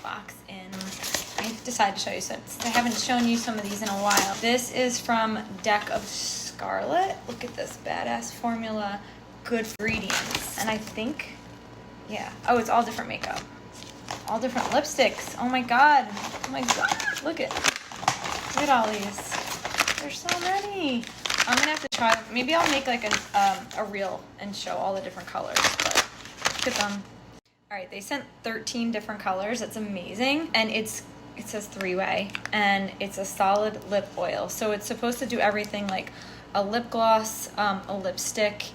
box in. I decided to show you since I haven't shown you some of these in a while. This is from Deck of Scarlet. Look at this badass formula, good ingredients. And I think, yeah. Oh, it's all different makeup. All different lipsticks. Oh my god. Oh my god. Look at all these. There's so many. I'm gonna have to try. Maybe I'll make like a reel and show all the different colors. But look at them. All right, they sent 13 different colors. It's amazing, and it says 3-way, and it's a solid lip oil. So it's supposed to do everything like a lip gloss, a lipstick,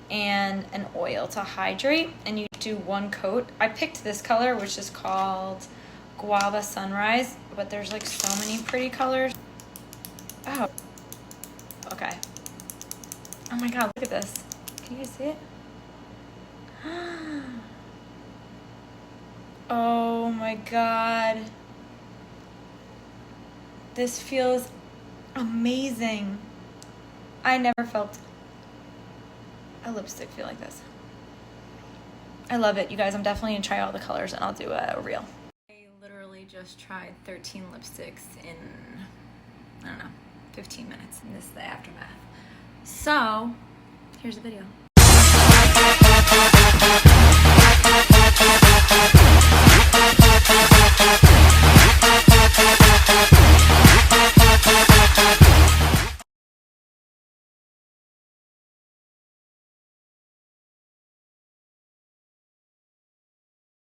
and an oil to hydrate. And you do one coat. I picked this color, which is called Guava Sunrise, but there's like so many pretty colors. Oh. Okay. Oh my god, look at this. Can you guys see it? Oh my god. This feels amazing. I never felt a lipstick feel like this. I love it, you guys. I'm definitely gonna try all the colors and I'll do a reel. I literally just tried 13 lipsticks in, I don't know, 15 minutes. And this is the aftermath. So, here's the video.